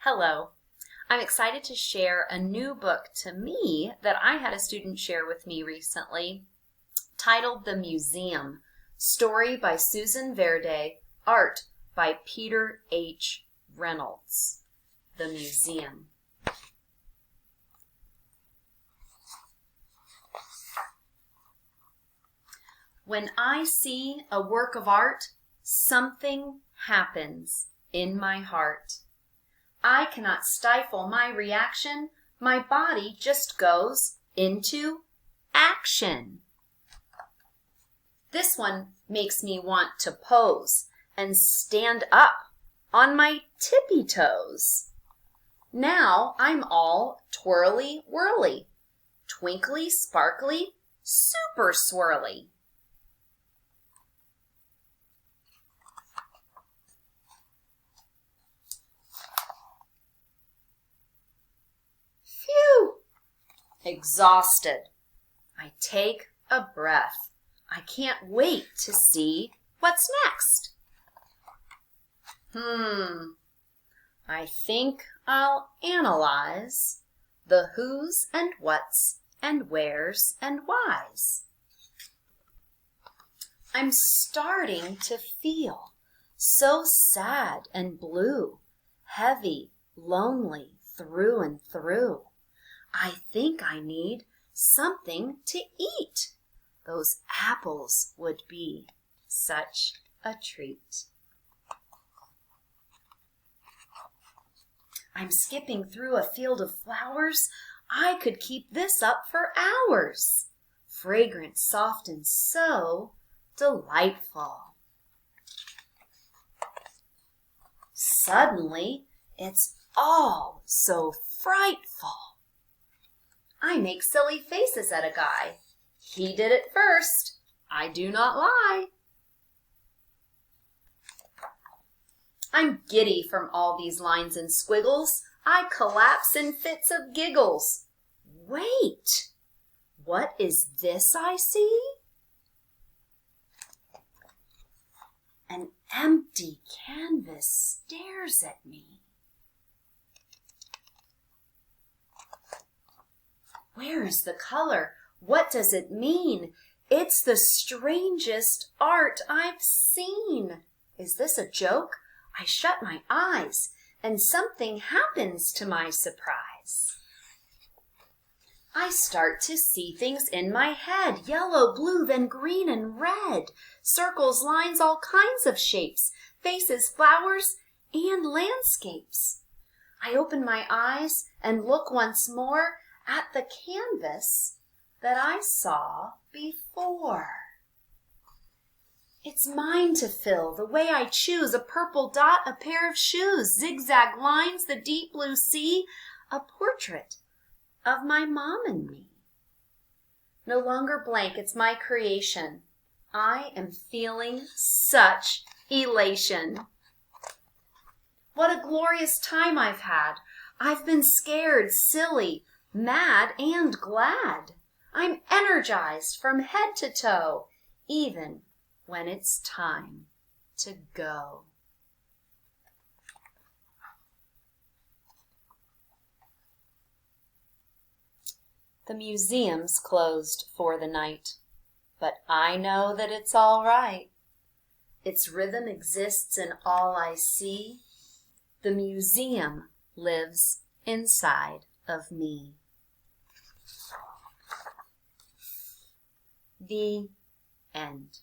Hello. I'm excited to share a new book to me that I had a student share with me recently, titled The Museum, story by Susan Verde, art by Peter H. Reynolds. The Museum. When I see a work of art, something happens in my heart. I cannot stifle my reaction. My body just goes into action. This one makes me want to pose and stand up on my tippy toes. Now I'm all twirly whirly, twinkly sparkly, super swirly. Phew! Exhausted. I take a breath. I can't wait to see what's next. I think I'll analyze the who's and what's and where's and why's. I'm starting to feel so sad and blue, heavy, lonely through and through. I think I need something to eat. Those apples would be such a treat. I'm skipping through a field of flowers. I could keep this up for hours. Fragrant, soft, and so delightful. Suddenly, it's all so frightful. I make silly faces at a guy. He did it first. I do not lie. I'm giddy from all these lines and squiggles. I collapse in fits of giggles. Wait, what is this I see? An empty canvas stares at me. Where is the color? What does it mean? It's the strangest art I've seen. Is this a joke? I shut my eyes, and something happens to my surprise. I start to see things in my head, yellow, blue, then green and red, circles, lines, all kinds of shapes, faces, flowers, and landscapes. I open my eyes and look once more at the canvas that I saw before. It's mine to fill the way I choose, a purple dot, a pair of shoes, zigzag lines, the deep blue sea, a portrait of my mom and me. No longer blank, it's my creation. I am feeling such elation. What a glorious time I've had. I've been scared, silly, mad, and glad. I'm energized from head to toe, even when it's time to go. The museum's closed for the night, but I know that it's all right. Its rhythm exists in all I see. The museum lives inside of me. The end.